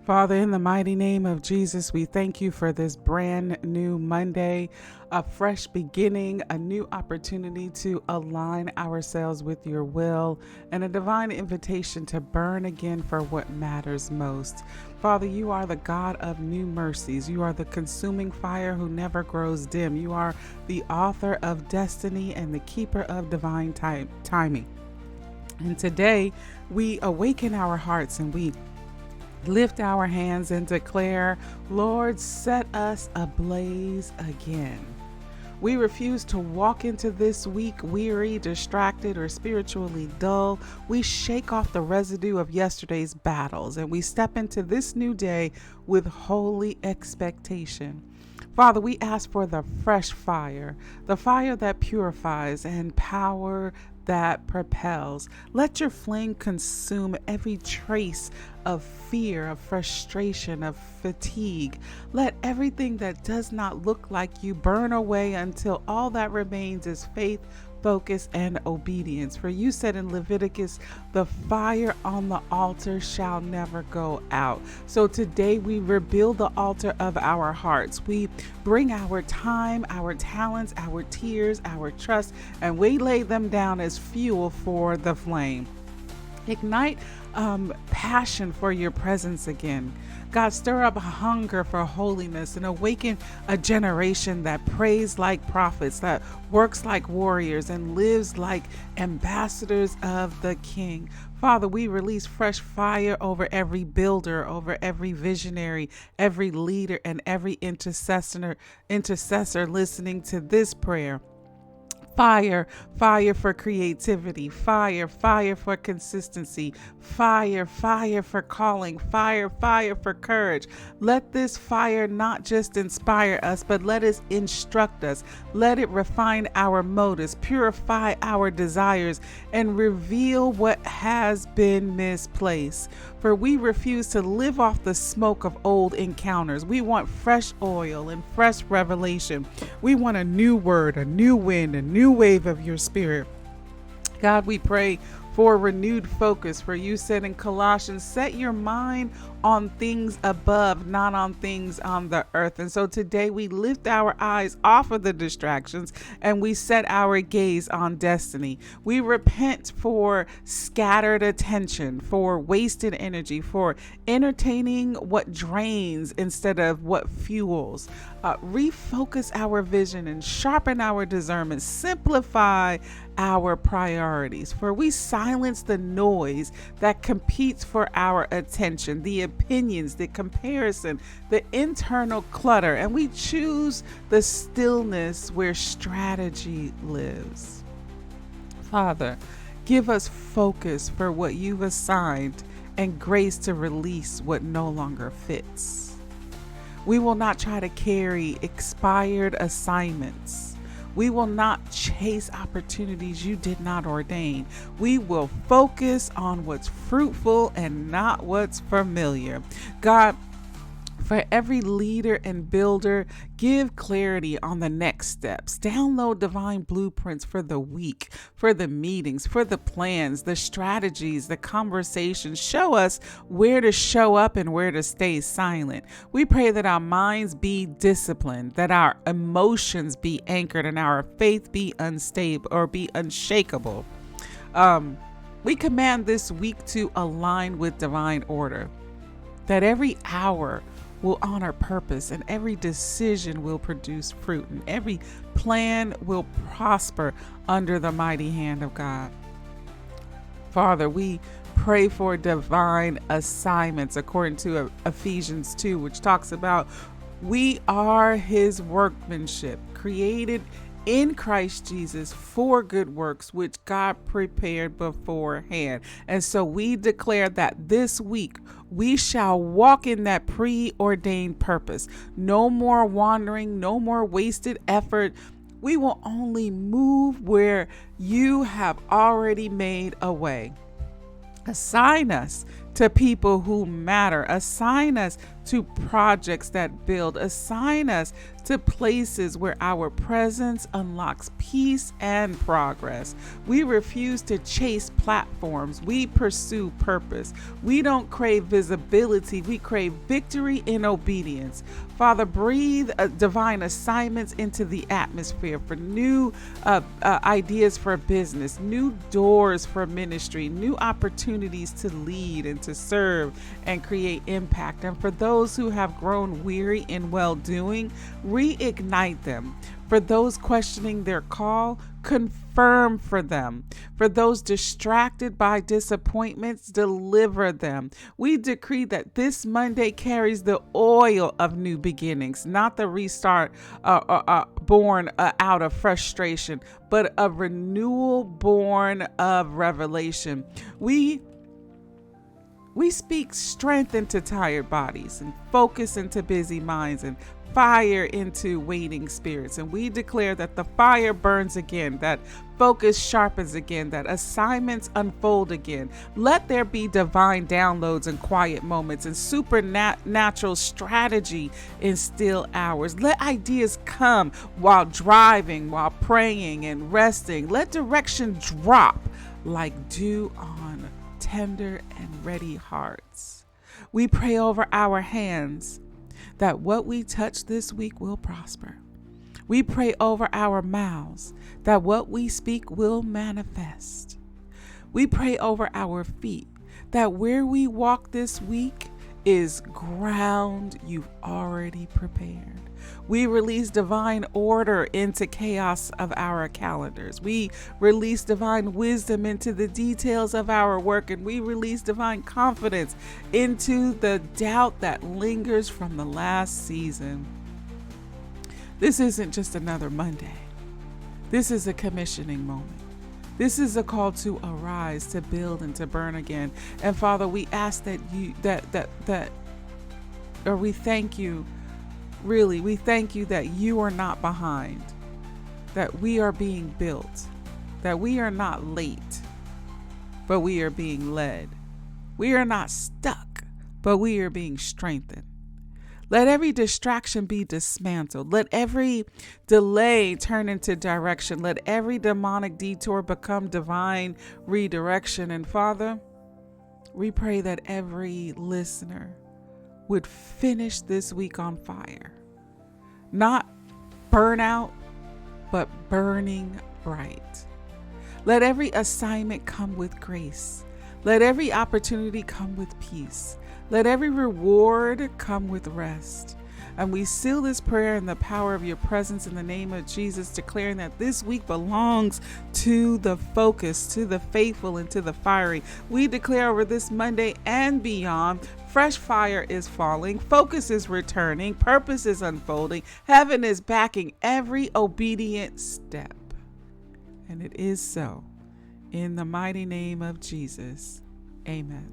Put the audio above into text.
Father, in the mighty name of Jesus, we thank you for this brand new Monday, a fresh beginning, a new opportunity to align ourselves with your will, and a divine invitation to burn again for what matters most. Father, you are the God of new mercies. You are the consuming fire who never grows dim. You are the author of destiny and the keeper of divine timing. And today, we awaken our hearts and we lift our hands and declare, Lord, set us ablaze again. We refuse to walk into this week weary, distracted, or spiritually dull. We shake off the residue of yesterday's battles and we step into this new day with holy expectation. Father, we ask for the fresh fire, the fire that purifies and power that propels. Let your flame consume every trace of fear, of frustration, of fatigue. Let everything that does not look like you burn away until all that remains is faith, focus, and obedience. For you said in Leviticus, the fire on the altar shall never go out. So today we rebuild the altar of our hearts. We bring our time, our talents, our tears, our trust, and we lay them down as fuel for the flame. Ignite passion for your presence again. God, stir up a hunger for holiness and awaken a generation that prays like prophets, that works like warriors, and lives like ambassadors of the King. Father, we release fresh fire over every builder, over every visionary, every leader, and every intercessor listening to this prayer. Fire for creativity, fire for consistency, fire for calling, fire for courage. Let this fire not just inspire us, but let it instruct us. Let it refine our motives, purify our desires, and reveal what has been misplaced. For we refuse to live off the smoke of old encounters. We want fresh oil and fresh revelation. We want a new word, a new wind, a new wave of your spirit. God, we pray for renewed focus. For you said in Colossians, set your mind on things above, not on things on the earth. And so today we lift our eyes off of the distractions and we set our gaze on destiny. We repent for scattered attention, for wasted energy, for entertaining what drains instead of what fuels. Refocus our vision and sharpen our discernment. Simplify our priorities. For we silence the noise that competes for our attention, the opinions, the comparison, the internal clutter, and we choose the stillness where strategy lives. Father, give us focus for what you've assigned and grace to release what no longer fits. We will not try to carry expired assignments. We will not chase opportunities you did not ordain. We will focus on what's fruitful and not what's familiar. God, for every leader and builder, give clarity on the next steps. Download divine blueprints for the week, for the meetings, for the plans, the strategies, the conversations. Show us where to show up and where to stay silent. We pray that our minds be disciplined, that our emotions be anchored, and our faith be unstable or be unshakable. We command this week to align with divine order, that every hour will honor purpose and every decision will produce fruit and every plan will prosper under the mighty hand of God. Father, we pray for divine assignments according to Ephesians 2, which talks about we are his workmanship, created in Christ Jesus for good works, which God prepared beforehand. And so we declare that this week we shall walk in that preordained purpose. No more wandering, no more wasted effort. We will only move where you have already made a way. Assign us to people who matter. Assign us to projects that build. Assign us to places where our presence unlocks peace and progress. We refuse to chase platforms. We pursue purpose. We don't crave visibility. We crave victory in obedience. Father, breathe divine assignments into the atmosphere for new ideas for business, new doors for ministry, new opportunities to lead and to serve and create impact. And for those who have grown weary in well-doing, reignite them. For those questioning their call, confirm for them. For those distracted by disappointments, deliver them. We decree that this Monday carries the oil of new beginnings, not the restart born out of frustration, but a renewal born of revelation. We speak strength into tired bodies and focus into busy minds and fire into waiting spirits. And we declare that the fire burns again, that focus sharpens again, that assignments unfold again. Let there be divine downloads in quiet moments and supernatural strategy in still hours. Let ideas come while driving, while praying and resting. Let direction drop like dew on tender and ready hearts. We pray over our hands that what we touch this week will prosper. We pray over our mouths that what we speak will manifest. We pray over our feet that where we walk this week is ground you've already prepared. We release divine order into chaos of our calendars. We release divine wisdom into the details of our work, and we release divine confidence into the doubt that lingers from the last season. This isn't just another Monday. This is a commissioning moment. This is a call to arise, to build, and to burn again. And Father, we ask that we thank you. Really, we thank you that you are not behind, that we are being built, that we are not late, but we are being led. We are not stuck, but we are being strengthened. Let every distraction be dismantled. Let every delay turn into direction. Let every demonic detour become divine redirection. And Father, we pray that every listener would finish this week on fire. Not burnout, but burning bright. Let every assignment come with grace. Let every opportunity come with peace. Let every reward come with rest. And we seal this prayer in the power of your presence in the name of Jesus, declaring that this week belongs to the focused, to the faithful, and to the fiery. We declare over this Monday and beyond, fresh fire is falling, focus is returning, purpose is unfolding, heaven is backing every obedient step. And it is so. In the mighty name of Jesus, amen.